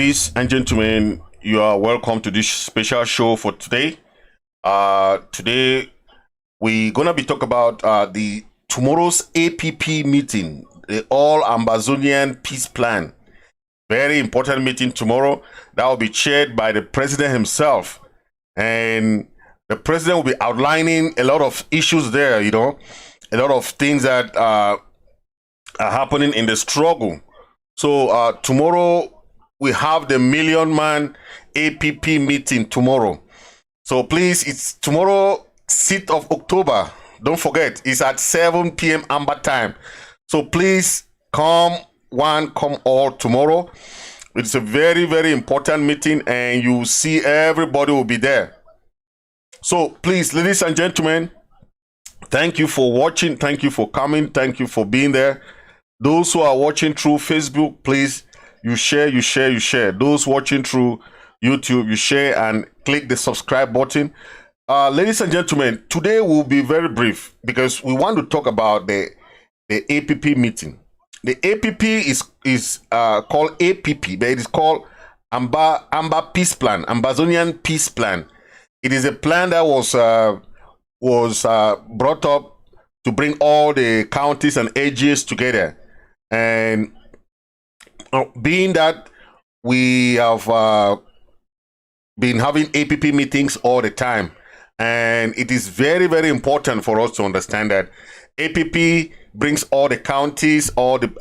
Ladies and gentlemen, you are welcome to this special show for today. Today we're gonna be talking about the tomorrow's APP meeting, the All Ambazonian Peace Plan. Very important meeting tomorrow that will be chaired by the president himself, and the president will be outlining a lot of issues there. A lot of things that are happening in the struggle. So tomorrow we have the Million Man APP meeting tomorrow. So please, it's tomorrow, 6th of October. Don't forget, it's at 7 p.m. Amber time. So please come all tomorrow. It's a very, very important meeting, and you see everybody will be there. So please, ladies and gentlemen, thank you for watching. Thank you for coming. Thank you for being there. Those who are watching through Facebook, please, you share. Those watching through YouTube, you share and click the subscribe button. Ladies and gentlemen, today will be very brief because we want to talk about the APP meeting. The APP is called APP, but it is called Amba Peace Plan, Ambazonian Peace Plan. It is a plan that was brought up to bring all the counties and AGs together. And being that we have been having APP meetings all the time, and it is very, very important for us to understand that APP brings all the counties, all the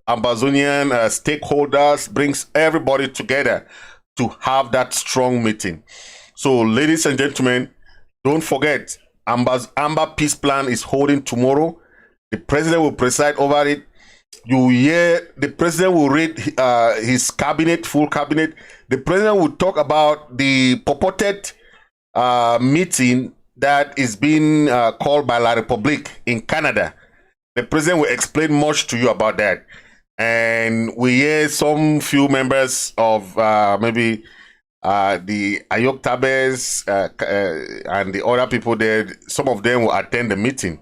Ambazonian stakeholders, brings everybody together to have that strong meeting. So, ladies and gentlemen, don't forget, Amba Peace Plan is holding tomorrow. The president will preside over it. You hear the president will read his cabinet, full cabinet. The president will talk about the purported meeting that is being called by La République in Canada. The president will explain much to you about that. And we hear some few members of maybe the Ayok Tabes and the other people there. Some of them will attend the meeting.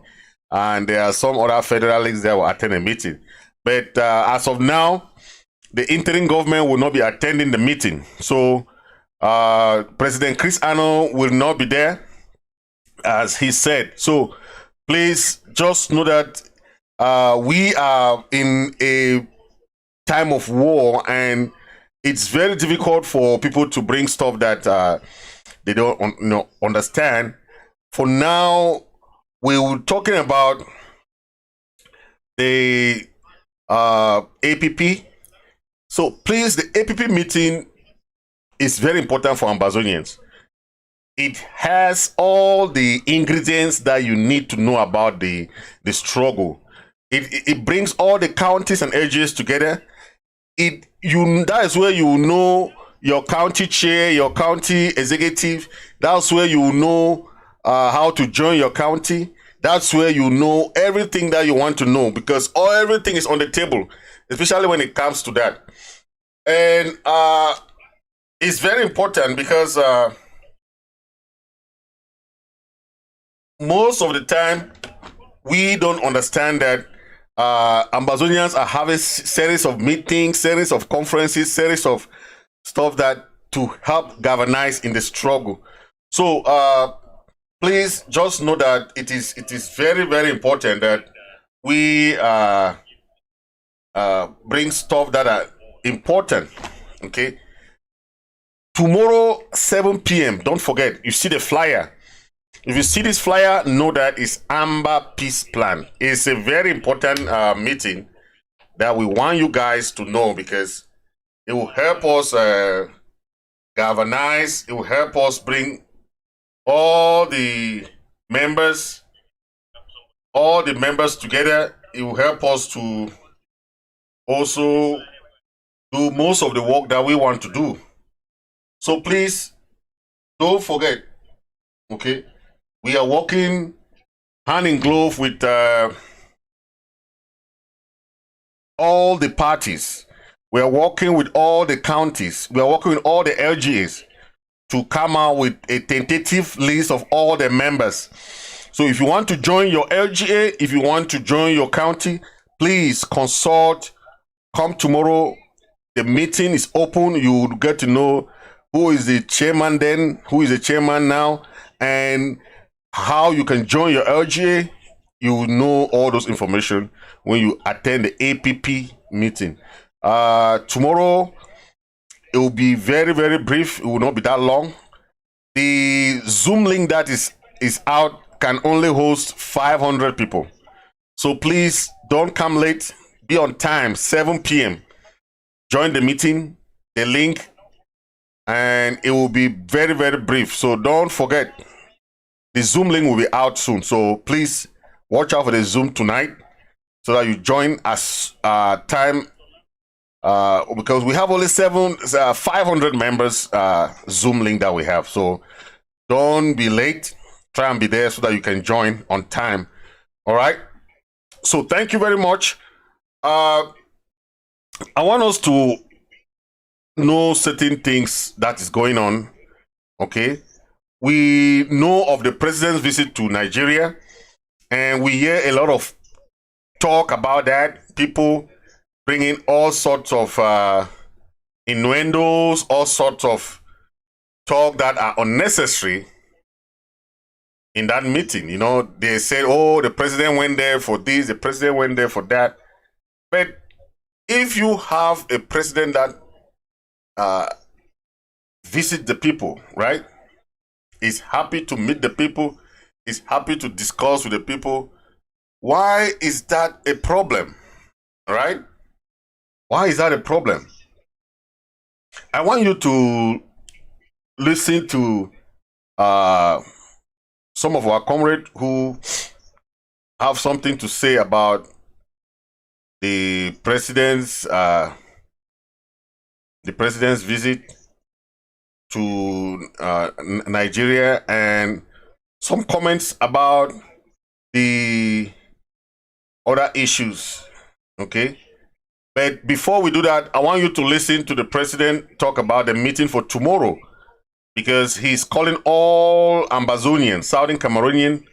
And there are some other federalists that will attend the meeting. But as of now, the interim government will not be attending the meeting. So President Chris Ano will not be there, as he said. So please just know that we are in a time of war, and it's very difficult for people to bring stuff that they don't understand. For now, we were talking about the APP. So please, the APP meeting is very important for Ambazonians. It has all the ingredients that you need to know about the struggle. It brings all the counties and areas together. That is where you know your county chair, your county executive. That's where you know how to join your county. That's where you know everything that you want to know, because everything is on the table, especially when it comes to that. And it's very important because most of the time we don't understand that Ambazonians are having series of meetings, series of conferences, series of stuff that to help galvanize in the struggle. So please just know that it is very, very important that we bring stuff that are important. Okay. Tomorrow, 7 p.m. Don't forget, you see the flyer. If you see this flyer, know that it's Amba Peace Plan. It's a very important meeting that we want you guys to know, because it will help us galvanize. It will help us bring all the members together. It will help us to also do most of the work that we want to do. So please don't forget, okay? We are working hand in glove with all the parties. We are working with all the counties. We are working with all the LGAs to come out with a tentative list of all the members. So if you want to join your LGA, if you want to join your county, please consult. Come tomorrow the meeting is open. You will get to know who is the chairman then, who is the chairman now, and how you can join your LGA. You will know all those information when you attend the APP meeting. Tomorrow, it will be very, very brief. It will not be that long. The Zoom link that is out can only host 500 people. So please don't come late. Be on time, 7 p.m. Join the meeting, the link, and it will be very, very brief. So don't forget, the Zoom link will be out soon. So please watch out for the Zoom tonight so that you join as time, because we have only 500 members Zoom link that we have. So don't be late. Try and be there so that you can join on time. All right. So thank you very much. I want us to know certain things that is going on. Okay. We know of the president's visit to Nigeria, and we hear a lot of talk about that. People bringing all sorts of innuendos, all sorts of talk that are unnecessary in that meeting. You know, they said, oh, the president went there for this, the president went there for that. But if you have a president that visit the people, right, is happy to meet the people, is happy to discuss with the people, why is that a problem, right? Why is that a problem? I want you to listen to some of our comrades who have something to say about the president's visit to Nigeria, and some comments about the other issues. Okay, but before we do that, I want you to listen to the president talk about the meeting for tomorrow, because he's calling all Ambazonians, Southern Cameroonian,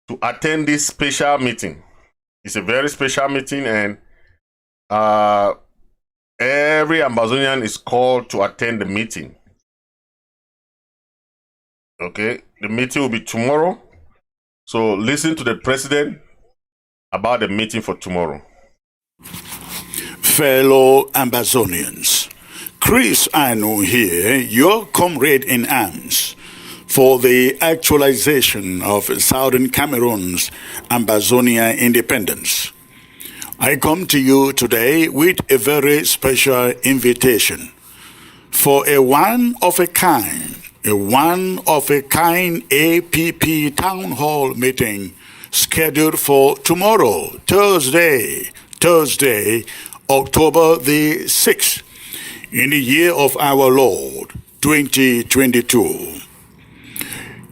to attend this special meeting. It's a very special meeting, and every Ambazonian is called to attend the meeting. Okay, the meeting will be tomorrow. So listen to the president about the meeting for tomorrow. Fellow Ambazonians, Chris Anu here, your comrade in arms for the actualization of Southern Cameroon's Ambazonia independence. I come to you today with a very special invitation for a one-of-a-kind APP Town Hall meeting scheduled for tomorrow, Thursday, October the 6th, in the year of our Lord, 2022.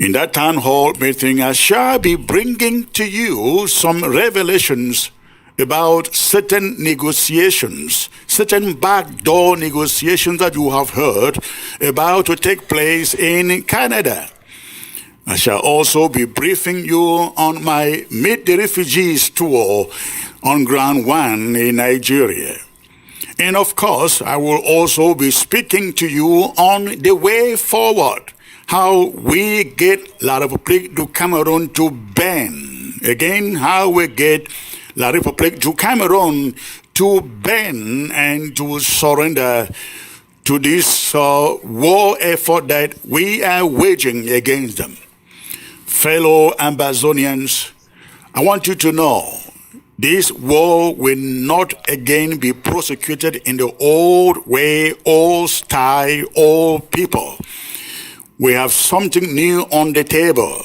In that town hall meeting, I shall be bringing to you some revelations about certain negotiations, certain backdoor negotiations that you have heard about to take place in Canada. I shall also be briefing you on my Meet the Refugees tour on Ground 1 in Nigeria. And of course, I will also be speaking to you on the way forward, how we get La République du Cameroun to bend. Again, how we get La République du Cameroun to bend and to surrender to this war effort that we are waging against them. Fellow Ambazonians, I want you to know this war will not again be prosecuted in the old way, old style, old people. We have something new on the table,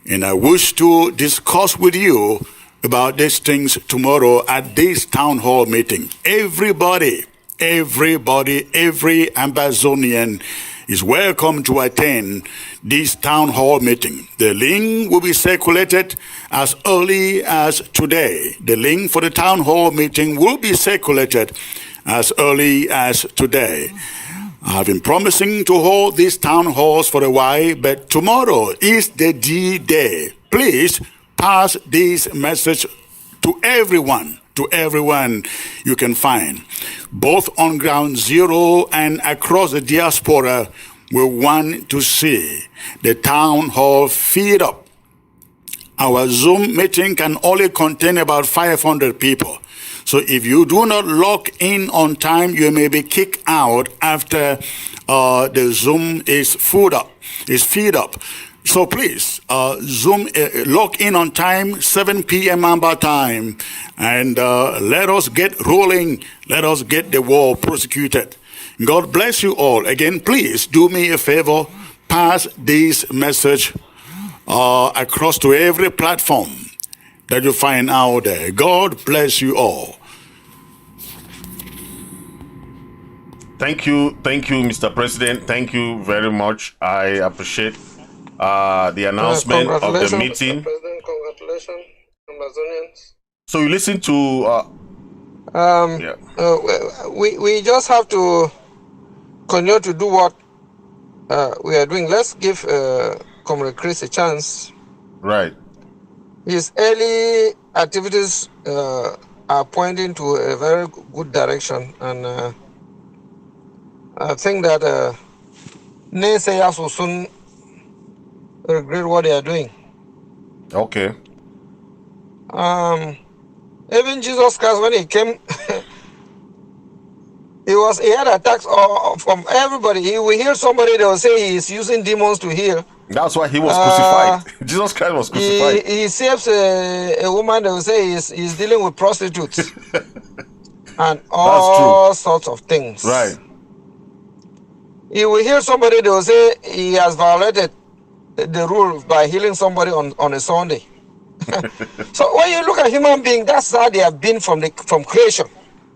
and I wish to discuss with you about these things tomorrow at this town hall meeting. Everybody, every Ambazonian is welcome to attend this town hall meeting. The link will be circulated as early as today. The link for the town hall meeting will be circulated as early as today. I have been promising to hold these town halls for a while, but tomorrow is the D-Day. Please pass this message to everyone, to everyone you can find, both on ground zero and across the diaspora. We want to see the town hall filled up. Our Zoom meeting can only contain about 500 people. So if you do not log in on time, you may be kicked out after the Zoom is filled up. So please, Zoom, log in on time, 7 p.m. Amba time, and let us get rolling. Let us get the war prosecuted. God bless you all. Again, please do me a favor, pass this message across to every platform that you find out there. God bless you all. Thank you, Mr. President. Thank you very much. I appreciate the announcement of the meeting. Mr. President, congratulations, Ambazonians. So you listen to. We just have to continue to do what we are doing. Let's give Comrade Chris a chance. Right. His early activities are pointing to a very good direction, and I think that naysayers will soon regret what they are doing. Okay. Even Jesus Christ, when he came, he had attacks from everybody. We hear somebody, they will say he's using demons to heal. That's why he was crucified. Jesus Christ was crucified. He saves a woman, they will say he's dealing with prostitutes and all sorts of things. Right. You will hear somebody, they will say he has violated the rule by healing somebody on a Sunday. So when you look at human beings, that's how they have been from creation.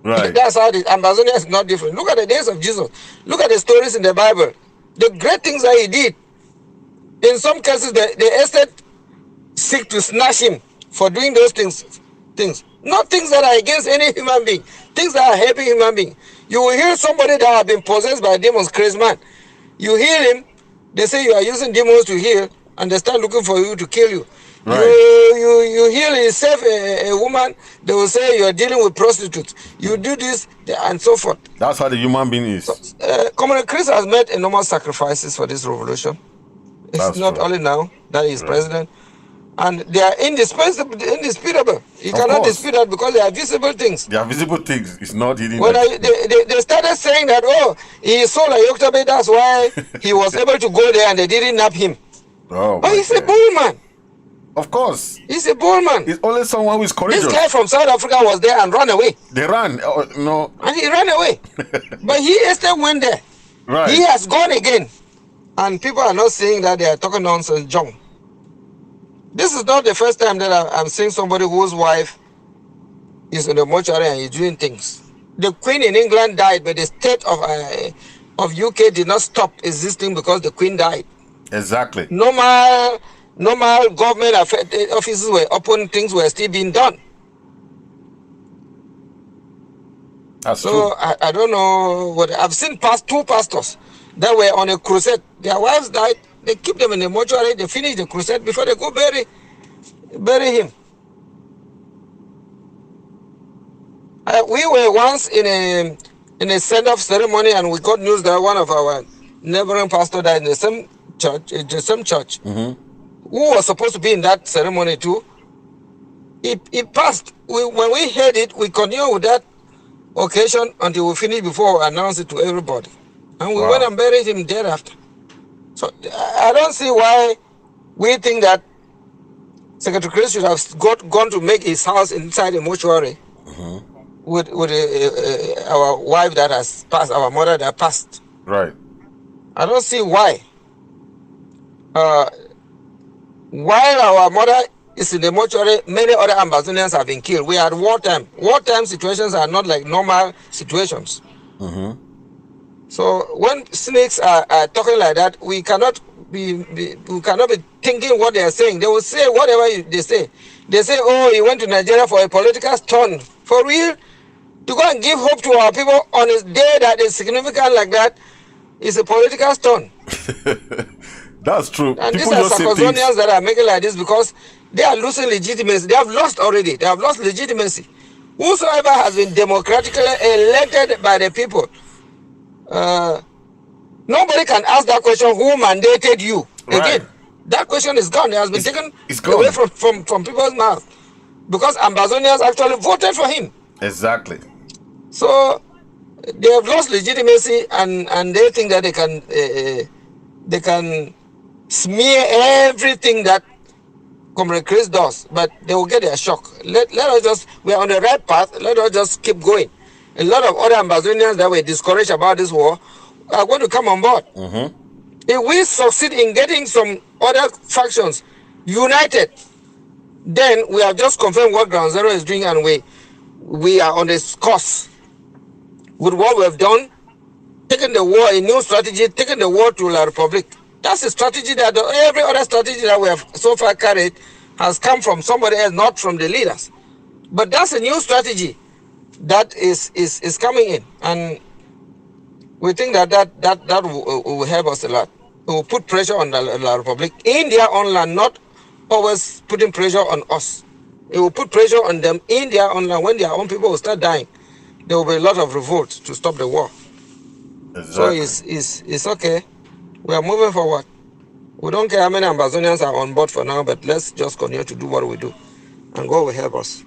Right. That's how the Ambazonia is not different. Look at the days of Jesus. Look at the stories in the Bible. The great things that he did. In some cases, the estate seek to snatch him for doing those things. Not things that are against any human being. Things that are helping human being. You will hear somebody that have been possessed by demons, crazy man. You hear him, they say you are using demons to heal, and they start looking for you to kill you. Right. You heal yourself a woman, they will say you are dealing with prostitutes. You do this and so forth. That's how the human being is. Comrade Chris has made enormous sacrifices for this revolution. It's That's not true. only now that he is president. And they are indisputable. You cannot dispute that because they are visible things. They are visible things. It's not hidden. When they started saying that, oh, he sold a Yoktabe, that's why he was able to go there and they didn't nab him. Oh, But he's a bold man. Of course. He's a bold man. It's only someone who is courageous. This guy from South Africa was there and ran away. They ran. Oh, no. And he ran away. But he still went there. Right. He has gone again. And people are not saying that they are talking nonsense, John. This is not the first time that I'm seeing somebody whose wife is in the mortuary and is doing things. The Queen in England died, but the state of UK did not stop existing because the Queen died. Exactly. Normal government offices were open, things were still being done. That's So true. I don't know what I've seen two pastors that were on a crusade. Their wives died. They keep them in the mortuary. They finish the crusade before they go bury him. We were once in a send-off ceremony, and we got news that one of our neighboring pastors died in the same church, who was supposed to be in that ceremony too. It passed. When we heard it, we continued with that occasion until we finished before we announced it to everybody. And we went and buried him thereafter. So I don't see why we think that Secretary Chris should have gone to make his house inside a mortuary with our wife that has passed, our mother that passed. Right. I don't see why. While our mother is in the mortuary, many other Ambazonians have been killed. We are at wartime. Wartime situations are not like normal situations. So when snakes are talking like that, we cannot be thinking what they are saying. They will say whatever they say. They say, oh, he went to Nigeria for a political stunt. For real? To go and give hope to our people on a day that is significant like that is a political stunt. That's true. And People these are just say things. Sarkozonians that are making like this because they are losing legitimacy. They have lost already. They have lost legitimacy. Whosoever has been democratically elected by the people, nobody can ask that question, who mandated you? Right. Again, that question is gone. It has been taken gone. away from people's mouth because Ambazonians actually voted for him. Exactly. So they have lost legitimacy, and they think that they can smear everything that Comrade Chris does, but they will get their shock. Let us just, we are on the right path. Let us just keep going. A lot of other Ambazonians that were discouraged about this war are going to come on board. If we succeed in getting some other factions united, then we have just confirmed what Ground Zero is doing, and we are on this course with what we have done, taking the war, a new strategy, taking the war to La Republic. That's a strategy that every other strategy that we have so far carried has come from somebody else, not from the leaders. But that's a new strategy that is coming in, and we think that will help us a lot. It will put pressure on the La Republic in their own land, not always putting pressure on us. It will put pressure on them in their own land. When their own people will start dying, there will be a lot of revolt to stop the war. Exactly. So it's okay. We are moving forward. We don't care how many Ambazonians are on board for now, but let's just continue to do what we do, and God will help us.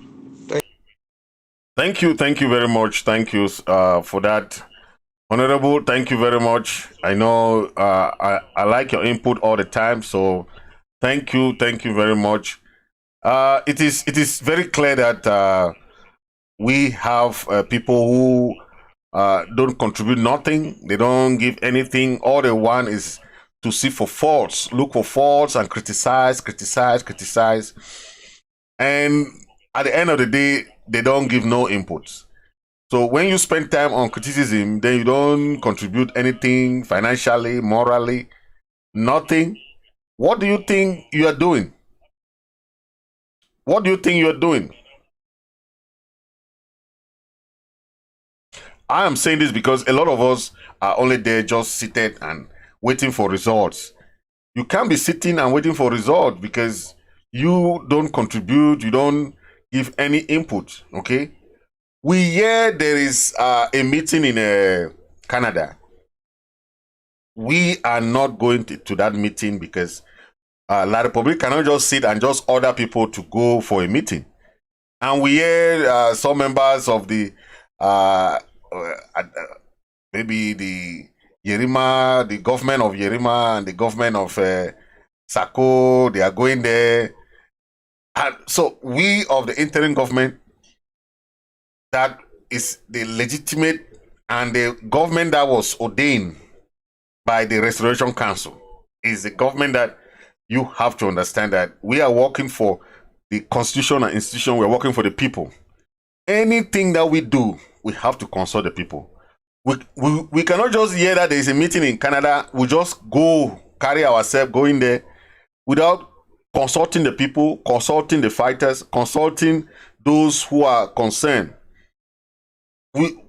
Thank you very much. Thank you for that, Honorable. Thank you very much. I know I like your input all the time, so thank you very much. It is very clear that we have people who don't contribute nothing. They don't give anything. All they want is to see for faults, look for faults, and criticize. And at the end of the day, they don't give no inputs. So when you spend time on criticism, then you don't contribute anything financially, morally, nothing. What do you think you are doing? What do you think you are doing? I am saying this because a lot of us are only there just seated and waiting for results. You can't be sitting and waiting for results because you don't contribute, you don't give any input, okay? We hear there is a meeting in Canada. We are not going to that meeting because La Republic cannot just sit and just order people to go for a meeting. And we hear some members of the maybe the Yerima, the government of Yerima and the government of Sako, they are going there. And so we of the interim government, that is the legitimate and the government that was ordained by the Restoration Council, is the government that you have to understand that we are working for the constitution and institution. We're working for the people. Anything that we do, we have to consult the people. We cannot just hear that there is a meeting in Canada. We just go carry ourselves, go in there without consulting the people, consulting the fighters, consulting those who are concerned.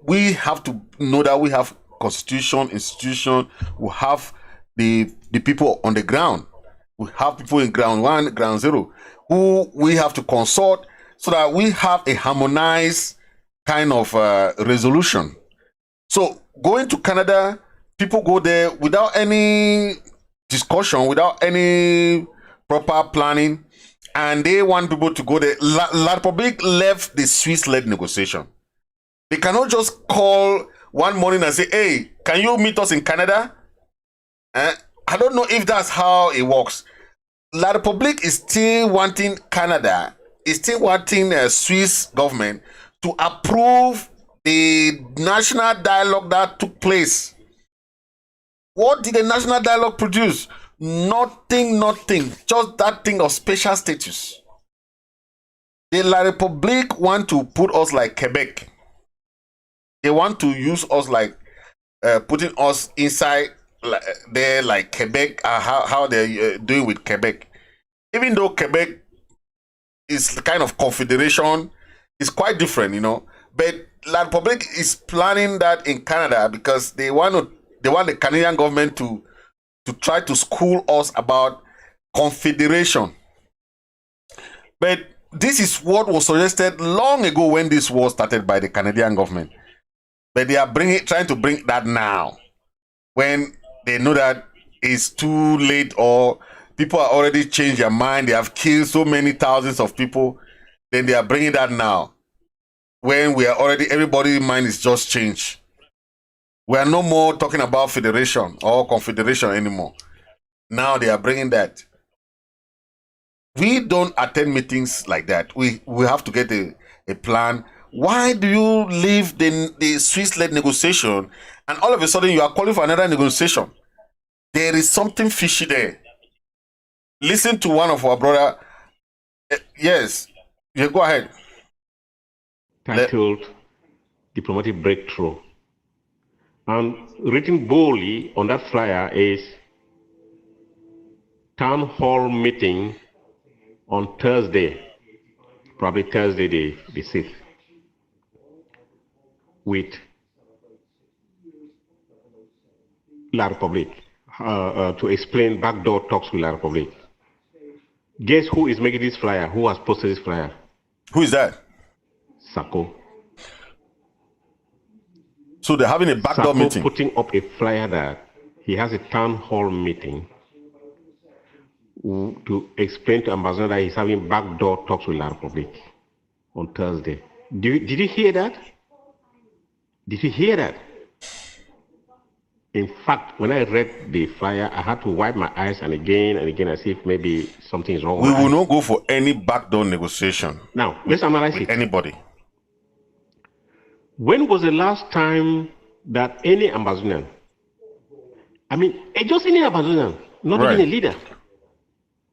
We have to know that we have constitution, institution, we have the people on the ground. We have people in ground one, ground zero, who we have to consult so that we have a harmonized kind of resolution. So going to Canada, people go there without any discussion, without any proper planning, and they want people to go there. La Republic left the Swiss-led negotiation. They cannot just call one morning and say, hey, can you meet us in Canada? I don't know if that's how it works. La Republic is still wanting Canada, is still wanting a Swiss government to approve the national dialogue that took place. What did the national dialogue produce? Nothing. Just that thing of special status. The La Republique want to put us like Quebec. They want to use us like putting us inside there like Quebec, how they're doing with Quebec. Even though Quebec is kind of confederation, it's quite different, you know. But La Republique is planning that in Canada because they want the Canadian government to try to school us about confederation. But this is what was suggested long ago when this war started by the Canadian government. But they are trying to bring that now, when they know that it's too late, or people are already changed their mind. They have killed so many thousands of people. Then they are bringing that now, when we are already, everybody's mind is just changed. We are no more talking about federation or confederation anymore. Now they are bringing that. We don't attend meetings like that. We have to get a plan. Why do you leave the Swiss-led negotiation and all of a sudden you are calling for another negotiation? There is something fishy there. Listen to one of our brother. Yes, you go ahead. Titled Diplomatic Breakthrough. And written boldly on that flyer is Town Hall Meeting on Thursday, probably Thursday the 6th, with La Republique, to explain backdoor talks with La Republique. Guess who is making this flyer? Who has posted this flyer? Who is that? Sako. So they're having a backdoor Sako meeting. Putting up a flyer that he has a town hall meeting to explain to Ambazonia that he's having backdoor talks with La Republique on Thursday. Did you hear that? Did you hear that? In fact, when I read the flyer, I had to wipe my eyes and again as if maybe something is wrong. We will not go for any backdoor negotiation. Now, let's analyze it. Anybody. When was the last time that any Ambazonian, just any Ambazonian, not even a leader,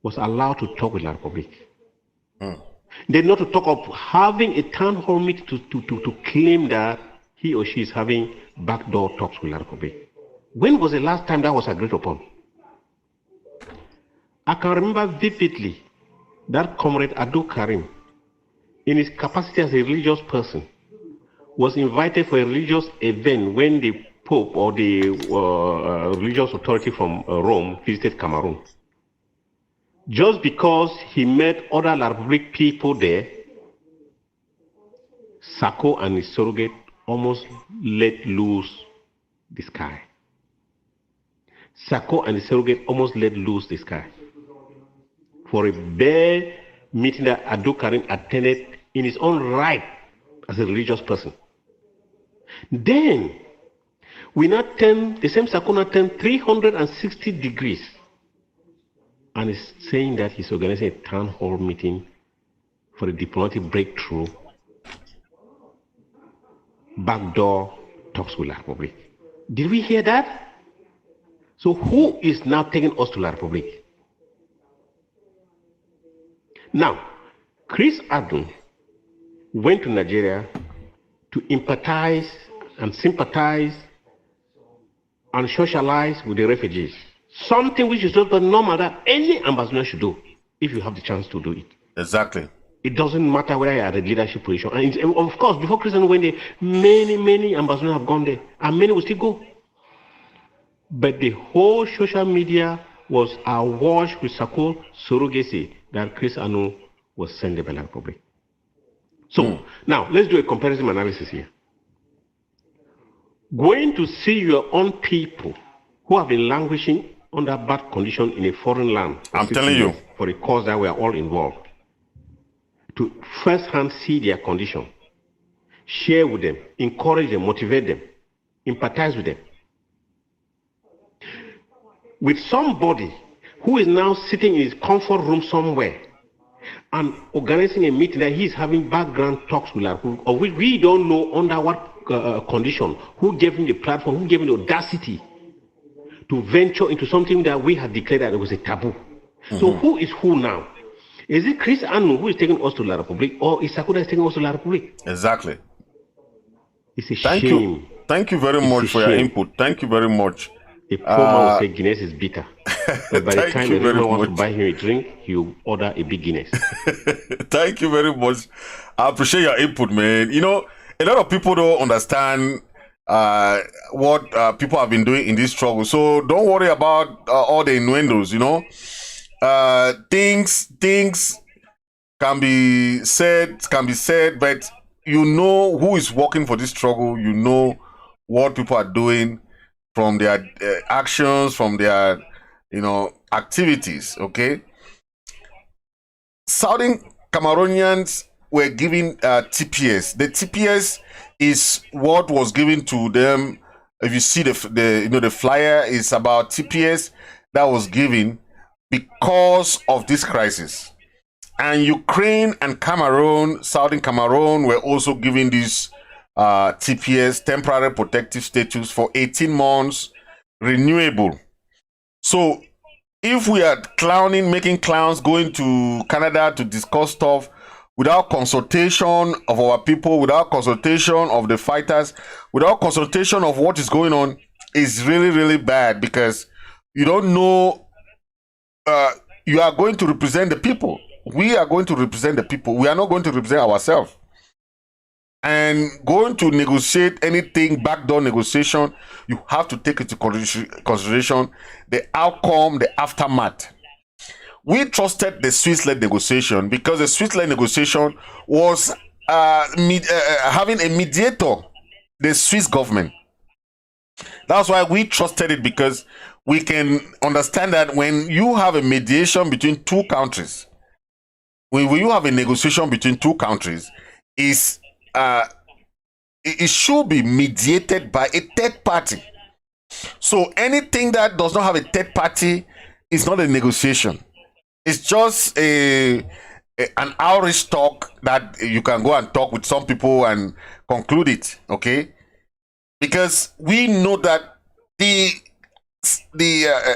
was allowed to talk with La Republique? They're not to talk of having a town hall meeting to claim that he or she is having backdoor talks with La Republique. When was the last time that was agreed upon? I can remember vividly that Comrade Ado Karim, in his capacity as a religious person, was invited for a religious event when the Pope or the religious authority from Rome visited Cameroon. Just because he met other La Republique people there, Sako and his surrogate almost let loose the sky. Sako and his surrogate almost let loose the sky for a bare meeting that Ado Karim attended in his own right as a religious person. Then, we now turn, the same Sako now turned 360 degrees and is saying that he's organizing a town hall meeting for a diplomatic breakthrough, backdoor talks with La Republique. Did we hear that? So who is now taking us to La Republique? Now, Chris Adon went to Nigeria to empathize and sympathize and socialize with the refugees. Something which is not normal that any ambassador should do if you have the chance to do it. Exactly. It doesn't matter whether you are at a leadership position. And of course, before Chris Adon went there, many ambassadors have gone there, and many will still go. But the whole social media was awash with Sako surrogacy that Chris Adon was sent by La Republique. So, now, let's do a comparison analysis here. Going to see your own people who have been languishing under bad condition in a foreign land. I'm telling you. For a cause that we are all involved. To first-hand see their condition. Share with them. Encourage them. Motivate them. Empathize with them. With somebody who is now sitting in his comfort room somewhere and organizing a meeting that he is having background talks with, of which we don't know under what condition, who gave him the platform, who gave him the audacity to venture into something that we had declared that it was a taboo. So who is who now? Is it Chris Adon who is taking us to La Republique, or is Sako that is taking us to La Republique? Exactly. It's a Thank shame. you. Thank you very much for your input. Thank you very much. A poor man will say Guinness is bitter. But by the time the rich man wants to buy him a drink, he'll order a big Guinness. Thank you very much. I appreciate your input, man. You know, a lot of people don't understand what people have been doing in this struggle. So don't worry about all the innuendos, you know. Things can be said, but you know who is working for this struggle. You know what people are doing from their actions, from their, activities. Okay. Southern Cameroonians were given TPS. The TPS is what was given to them. If you see the flyer is about TPS that was given because of this crisis. And Ukraine and Cameroon, Southern Cameroon, were also given this TPS, temporary protective status, for 18 months, renewable. So if we are making clowns, going to Canada to discuss stuff without consultation of our people, without consultation of the fighters, without consultation of what is going on, is really, really bad, because you don't know. You are going to represent the people. We are going to represent the people. We are not going to represent ourselves. And going to negotiate anything, backdoor negotiation, you have to take into consideration the outcome, the aftermath. We trusted the Swiss-led negotiation because the Swiss-led negotiation was having a mediator, the Swiss government. That's why we trusted it, because we can understand that when you have a mediation between two countries, when you have a negotiation between two countries, it should be mediated by a third party. So anything that does not have a third party is not a negotiation. It's just an outreach talk that you can go and talk with some people and conclude it, okay? Because we know that the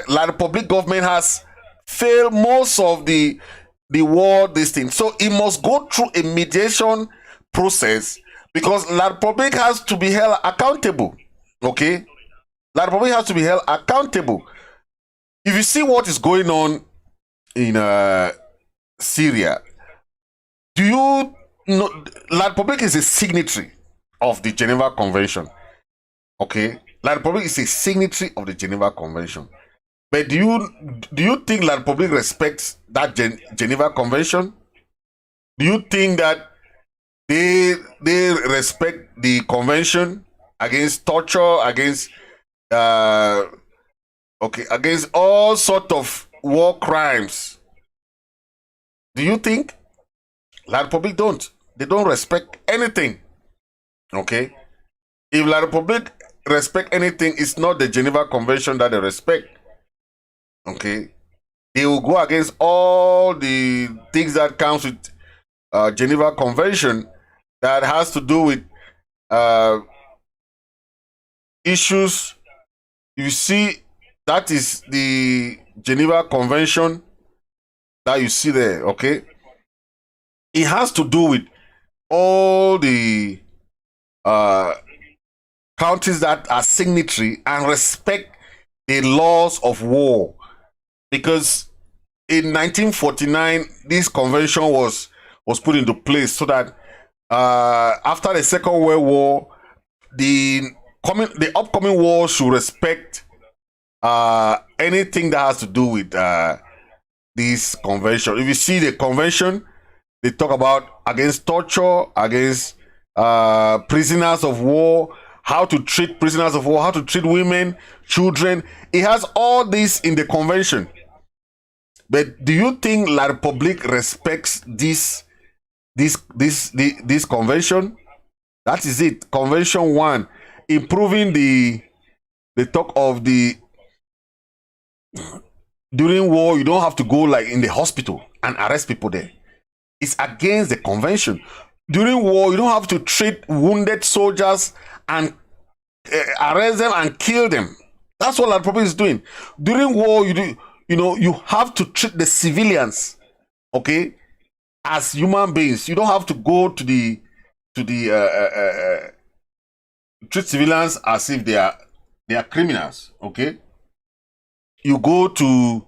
La Republic government has failed most of the war, this thing. So it must go through a mediation process, because La Republic has to be held accountable, okay? La Republic has to be held accountable. If you see what is going on in Syria, do you know La Republic is a signatory of the Geneva Convention? Okay, La Republic is a signatory of the Geneva Convention. But do you think La Republic respects that Geneva Convention? Do you think that they respect the convention against torture, against against all sort of war crimes? Do you think? La Republic don't. They don't respect anything. Okay? If La Republic respect anything, it's not the Geneva Convention that they respect. Okay? They will go against all the things that comes with Geneva Convention that has to do with issues. You see, that is the Geneva Convention that you see there, okay? It has to do with all the countries that are signatory and respect the laws of war. Because in 1949, this convention was put into place so that after the Second World War, the upcoming war should respect anything that has to do with this convention. If you see the convention, they talk about against torture, against prisoners of war, how to treat prisoners of war, how to treat women, children. It has all this in the convention. But do you think La Republique respects this convention? That is it. Convention 1, improving the talk of the during war, you don't have to go like in the hospital and arrest people there. It's against the convention. During war, you don't have to treat wounded soldiers and arrest them and kill them. That's what La Republique is doing. During war, you have to treat the civilians, okay, as human beings. You don't have to go to the treat civilians as if they are criminals, okay? You go to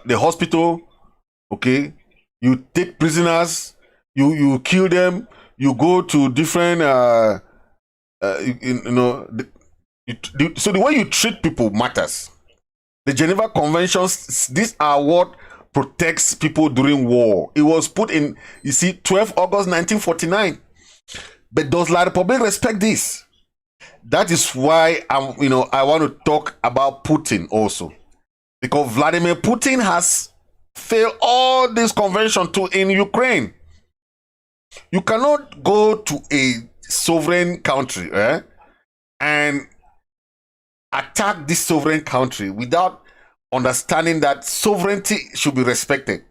the hospital, okay? You take prisoners, you kill them. You go to different so the way you treat people matters, The Geneva Conventions, these are what protects people during war. It was put in, you see, 12 August 1949. But does La Republic respect this? That is why I want to talk about Putin also. Because Vladimir Putin has failed all these conventions in Ukraine. You cannot go to a sovereign country and attack this sovereign country without understanding that sovereignty should be respected.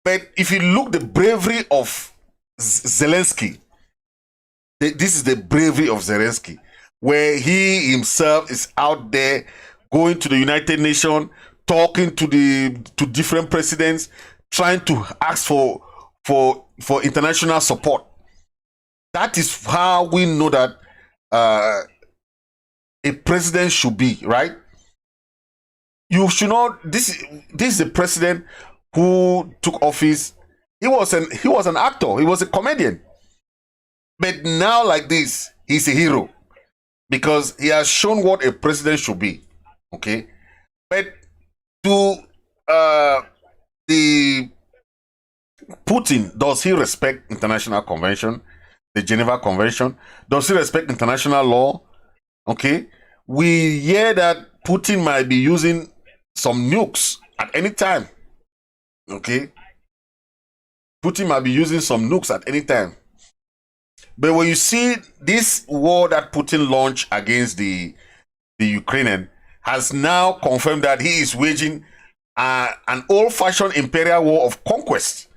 But if you look the bravery of Zelensky, this is the bravery of Zelensky, where he himself is out there going to the United Nations, talking to different presidents, trying to ask for international support. That is how we know that a president should be, right? You should not. This is a president who took office. He was an actor. He was a comedian. But now, like this, he's a hero because he has shown what a president should be. Okay, but to the Putin, does he respect international convention, the Geneva Convention? Does he respect international law? Okay, we hear that Putin might be using some nukes at any time. Okay, Putin might be using some nukes at any time. But when you see this war that Putin launched against the Ukrainian, has now confirmed that he is waging an old-fashioned imperial war of conquest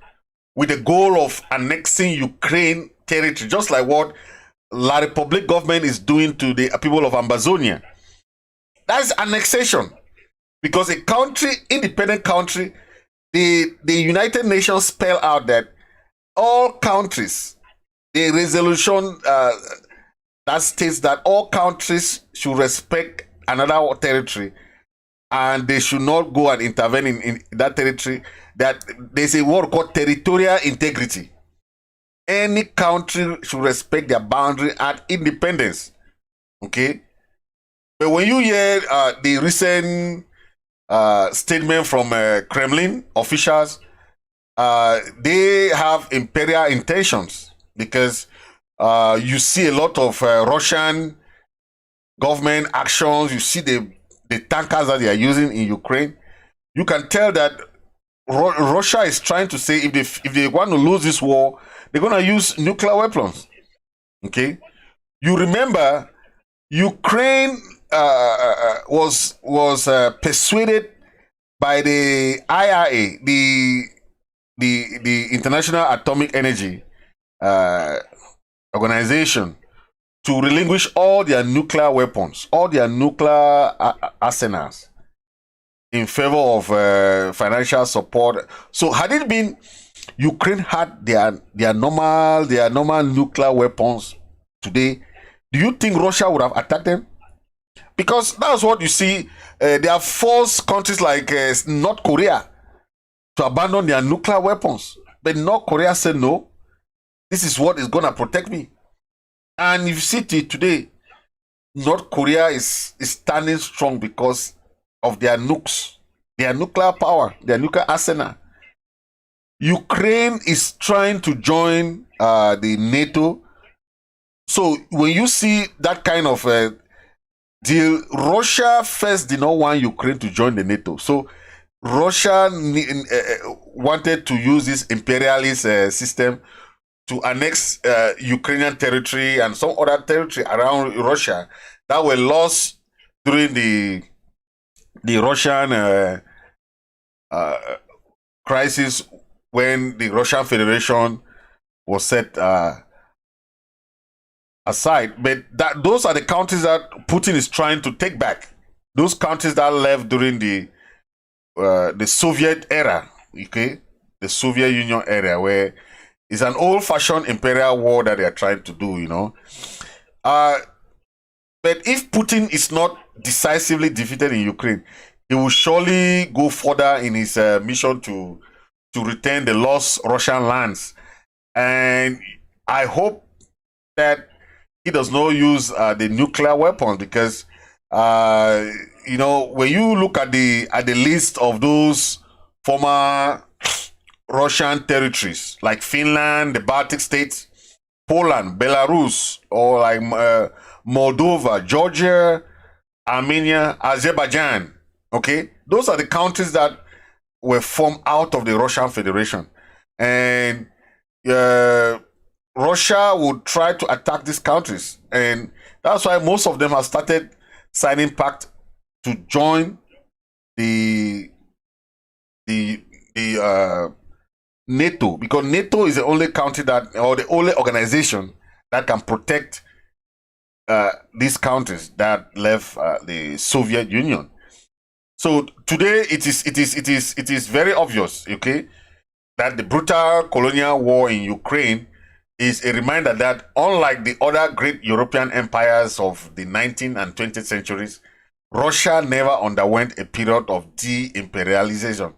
with the goal of annexing Ukraine territory, just like what La Republic government is doing to the people of Ambazonia. That's annexation. Because a country, independent country, the United Nations spell out that all countries, the resolution that states that all countries should respect another territory and they should not go and intervene in that territory, that there's a word called territorial integrity. Any country should respect their boundary and independence. Okay? But when you hear the recent statement from Kremlin officials, they have imperial intentions because you see a lot of Russian government actions. You see the tankers that they are using in Ukraine. You can tell that Russia is trying to say if they want to lose this war, they're going to use nuclear weapons. Okay, you remember Ukraine was persuaded by the IRA, the International Atomic Energy Organization, to relinquish all their nuclear weapons, all their nuclear arsenals, in favor of financial support. So had it been Ukraine had their normal nuclear weapons today, do you think Russia would have attacked them? Because that's what you see. They have forced countries like North Korea to abandon their nuclear weapons. But North Korea said, no, this is what is going to protect me. And you see today, North Korea is standing strong because of their nukes, their nuclear power, their nuclear arsenal. Ukraine is trying to join the NATO. So when you see that kind of deal, Russia first did not want Ukraine to join the NATO. So Russia wanted to use this imperialist system to annex Ukrainian territory and some other territory around Russia that were lost during the Russian crisis, when the Russian Federation was set aside. But those are the countries that Putin is trying to take back. Those countries that left during the Soviet era, okay, the Soviet Union era, where it's an old-fashioned imperial war that they are trying to do, you know. But if Putin is not decisively defeated in Ukraine, he will surely go further in his mission to return the lost Russian lands. And I hope that he does not use the nuclear weapons, because you know, when you look at the list of those former Russian territories like Finland, the Baltic states, Poland, Belarus, or like Moldova, Georgia, Armenia, Azerbaijan, okay, those are the countries that were formed out of the Russian Federation, and Russia would try to attack these countries, and that's why most of them have started signing pact to join the NATO, because NATO is the only country that, or the only organization that can protect these countries that left the Soviet Union. So today it is very obvious, okay, that the brutal colonial war in Ukraine is a reminder that unlike the other great European empires of the 19th and 20th centuries, Russia never underwent a period of de-imperialization.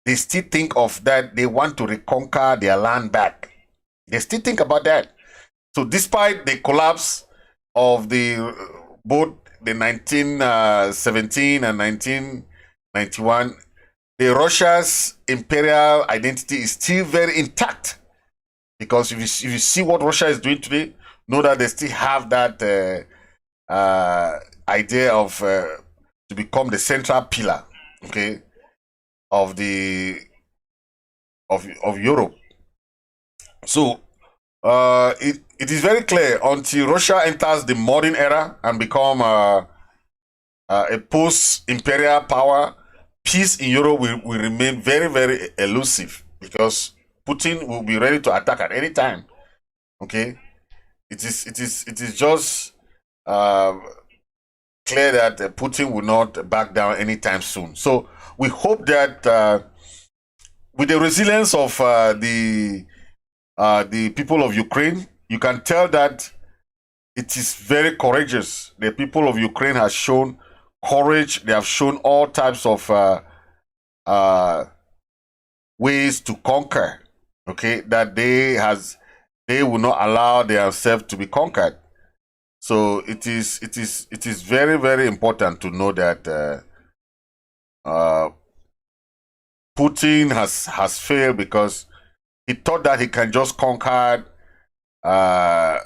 They still think of that, they want to reconquer their land back. They still think about that. So despite the collapse of both the 1917 and 1991, the Russia's imperial identity is still very intact. Because if you see what Russia is doing today, know that they still have that idea of to become the central pillar, okay, of Europe. So it is very clear, until Russia enters the modern era and become a post-imperial power, peace in Europe will remain very, very elusive, because Putin will be ready to attack at any time. Okay, it is just clear that Putin will not back down anytime soon. So we hope that with the resilience of the people of Ukraine, you can tell that it is very courageous. The people of Ukraine have shown courage. They have shown all types of ways to conquer. Okay, that they will not allow themselves to be conquered. So it is very, very important to know that Putin has failed, because he thought that he can just conquer the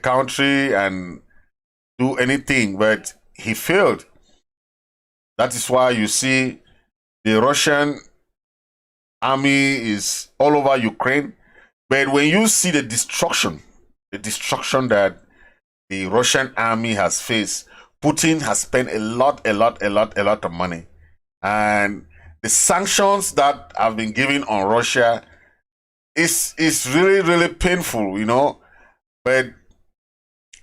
country and do anything, but he failed. That is why you see the Russian army is all over Ukraine. But when you see the destruction that the Russian army has faced, Putin has spent a lot of money. And the sanctions that have been given on Russia is really, really painful, you know. But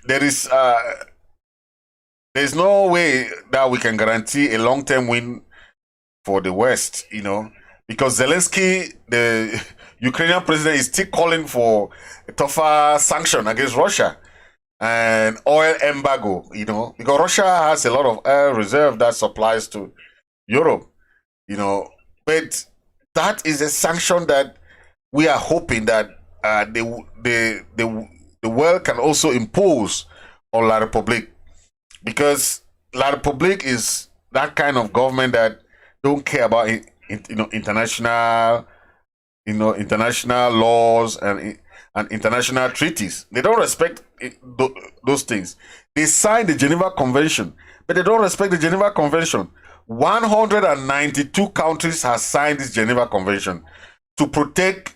there's no way that we can guarantee a long-term win for the West, you know, because Zelensky, the Ukrainian president, is still calling for a tougher sanction against Russia and oil embargo, you know, because Russia has a lot of oil reserve that supplies to Europe, you know. But that is a sanction that we are hoping that the world can also impose on La Republique, because La Republique is that kind of government that don't care about international laws and international treaties. They don't respect those things. They signed the Geneva Convention, but they don't respect the Geneva Convention. 192 countries have signed this Geneva Convention to protect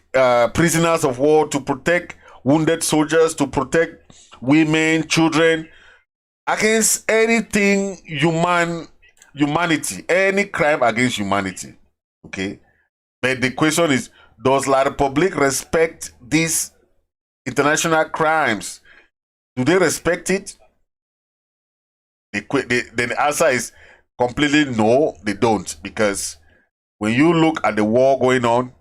prisoners of war, to protect wounded soldiers, to protect women, children, against anything humanity, any crime against humanity. Okay, but the question is, does La Republique respect these international crimes? Do they respect it? The answer is completely no, they don't. Because when you look at the war going on,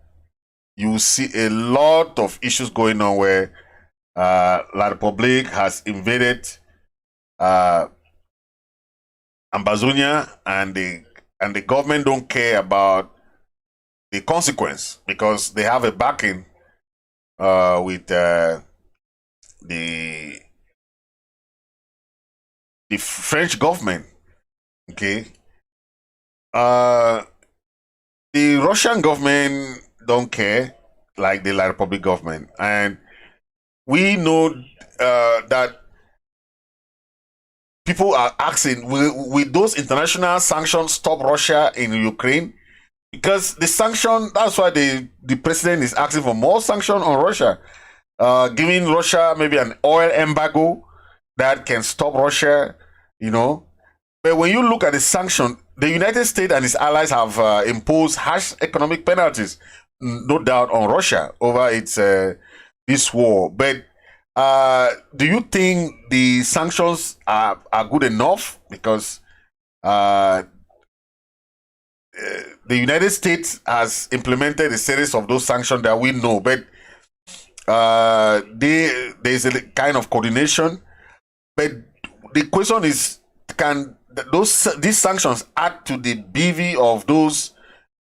you see a lot of issues going on where La Republique has invaded Ambazonia, and the government don't care about the consequence, because they have a backing with the the French government. Okay. The Russian government don't care like the La Republic government, and we know that people are asking, will those international sanctions stop Russia in Ukraine? Because the sanction, that's why the president is asking for more sanction on Russia, giving Russia maybe an oil embargo that can stop Russia, you know. But when you look at the sanction, the United States and its allies have imposed harsh economic penalties, no doubt, on Russia over its this war. But do you think the sanctions are good enough? Because the United States has implemented a series of those sanctions that we know, but there's a kind of coordination. But the question is, can these sanctions add to the BV of those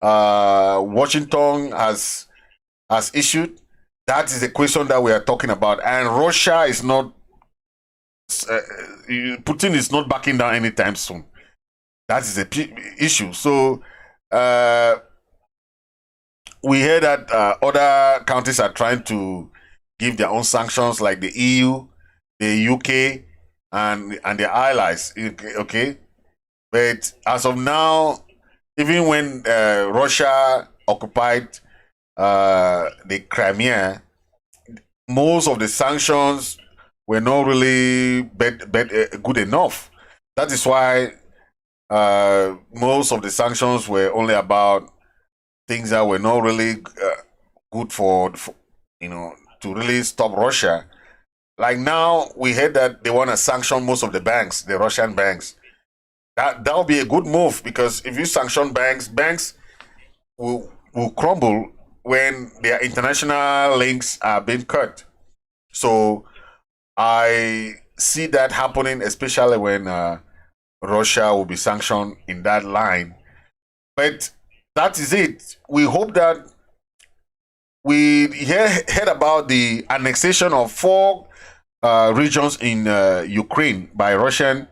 Washington has issued? That is the question that we are talking about, and Russia is not. Putin is not backing down anytime soon. That is the issue. So we hear that other countries are trying to give their own sanctions, like the EU, the UK, and their allies. Okay, but as of now, even when Russia occupied the Crimea, most of the sanctions were not really good enough. That is why most of the sanctions were only about things that were not really good for to really stop Russia. Like now, we heard that they want to sanction most of the banks, the Russian banks. That will be a good move, because if you sanction banks will crumble when their international links are being cut. So I see that happening, especially when Russia will be sanctioned in that line. But that is it. We hope that we heard about the annexation of 4 regions in Ukraine by Russian,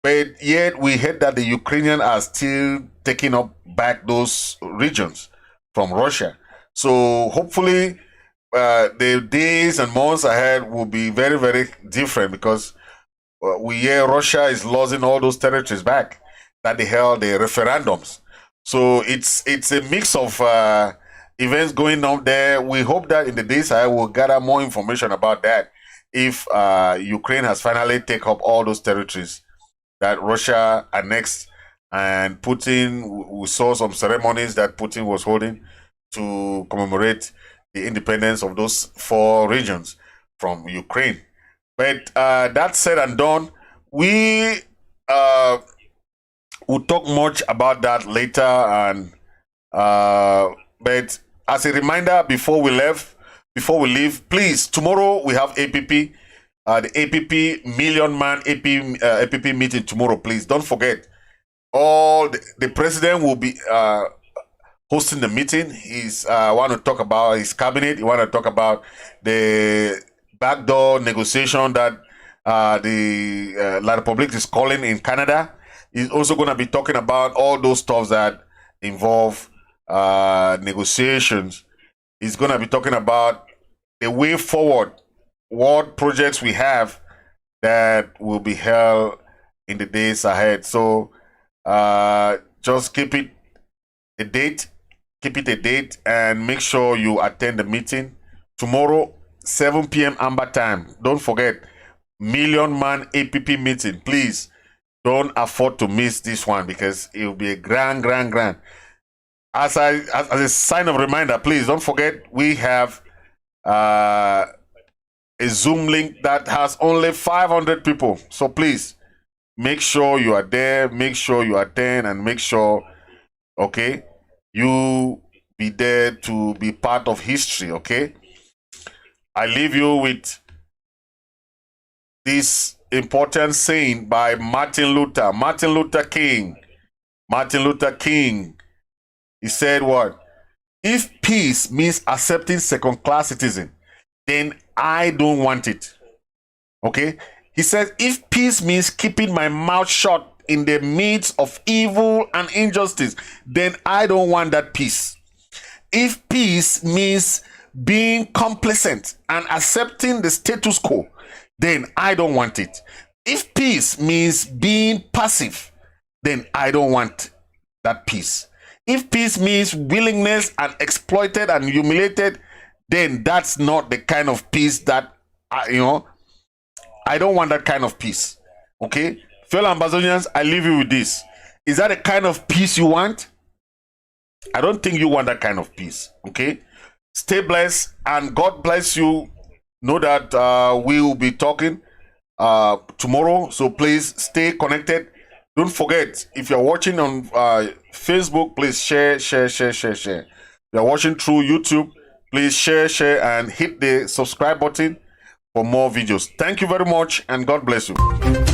but yet we heard that the Ukrainians are still taking up back those regions from Russia. So hopefully the days and months ahead will be very, very different, because we hear Russia is losing all those territories back that they held the referendums. So it's a mix of events going on there. We hope that in the days ahead we'll gather more information about that, if Ukraine has finally taken up all those territories that Russia annexed. And Putin, we saw some ceremonies that Putin was holding to commemorate the independence of those 4 regions from Ukraine. But that said and done, we will talk much about that later. And but as a reminder, before we leave, please, tomorrow we have APP, the APP Million Man APP meeting tomorrow. Please don't forget. The president will be hosting the meeting. He's want to talk about his cabinet. He want to talk about the backdoor negotiation that the La Republique is calling in Canada. He's also going to be talking about all those stuff that involve negotiations. He's going to be talking about the way forward, what projects we have that will be held in the days ahead. So just keep it a date, and make sure you attend the meeting tomorrow, 7 p.m. Amber time. Don't forget, Million Man APP meeting. Please don't afford to miss this one, because it will be a grand. As a sign of reminder, please don't forget, we have a Zoom link that has only 500 people. So please make sure you are there, make sure you attend, and make sure, okay, you be there to be part of history. Okay, I leave you with this important saying by Martin Luther King. He said what? If peace means accepting second-class citizen, then I don't want it. Okay? He says, if peace means keeping my mouth shut in the midst of evil and injustice, then I don't want that peace. If peace means being complacent and accepting the status quo, then I don't want it. If peace means being passive, then I don't want that peace. If peace means willingness and exploited and humiliated, then that's not the kind of peace that, I don't want that kind of peace. Okay? Fellow Ambazonians, I leave you with this. Is that the kind of peace you want? I don't think you want that kind of peace. Okay? Stay blessed and God bless you. Know that we will be talking tomorrow. So please stay connected. Don't forget, if you're watching on Facebook, please share. If you're watching through YouTube, please share, and hit the subscribe button for more videos. Thank you very much, and God bless you.